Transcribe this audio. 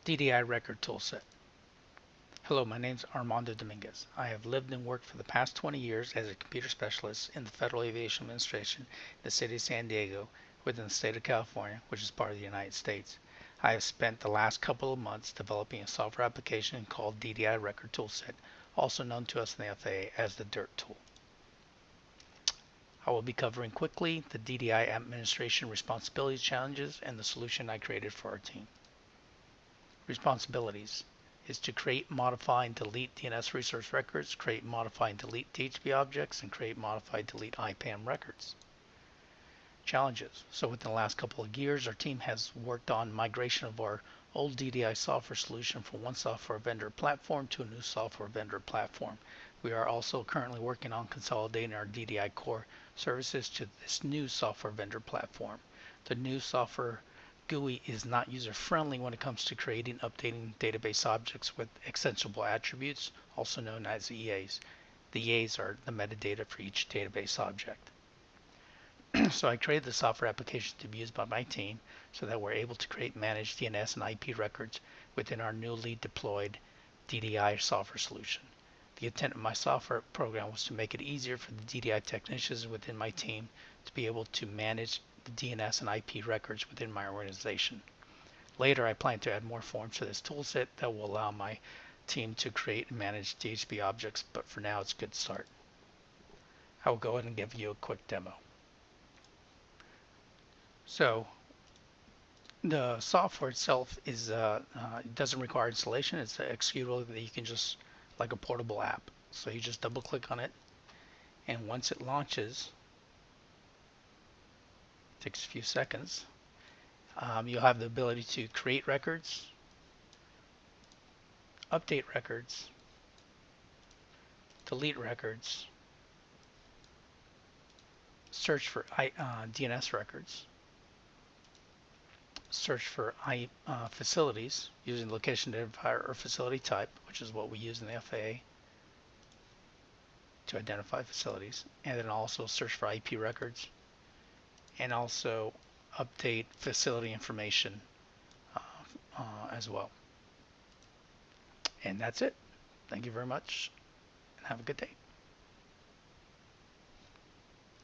DDI record toolset. Hello, my name is Armando Dominguez. I have lived and worked for the past 20 years as a computer specialist in the Federal Aviation Administration in the city of San Diego within the state of California, which is part of the United States. I have spent the last couple of months developing a software application called DDI record toolset, also known to us in the FAA as the DIRT tool. I will be covering quickly the DDI administration responsibility challenges and the solution I created for our team. Responsibilities is to create, modify, and delete DNS resource records, create, modify, and delete DHB objects, and create, modify, delete IPAM records. Challenges. So within the last couple of years, our team has worked on migration of our old DDI software solution from one software vendor platform to a new software vendor platform. We are also currently working on consolidating our DDI core services to this new software vendor platform. The new software GUI is not user-friendly when it comes to creating and updating database objects with extensible attributes, also known as EAs. The EAs are the metadata for each database object. So I created the software application to be used by my team so that we're able to create and manage DNS and IP records within our newly deployed DDI software solution. The intent of my software program was to make it easier for the DDI technicians within my team to be able to manage the DNS and IP records within my organization. Later, I plan to add more forms to this toolset that will allow my team to create and manage DHB objects, but for now it's a good start. I will go ahead and give you a quick demo. So the software itself is it doesn't require installation. It's an executable that you can just, like a portable app. So you just double click on it, and once it launches, it takes a few seconds, you'll have the ability to create records, update records, delete records, search for DNS records, search for facilities using location identifier or facility type, which is what we use in the FAA to identify facilities, and then also search for IP records, and also update facility information as well. And that's it. Thank you very much, and have a good day.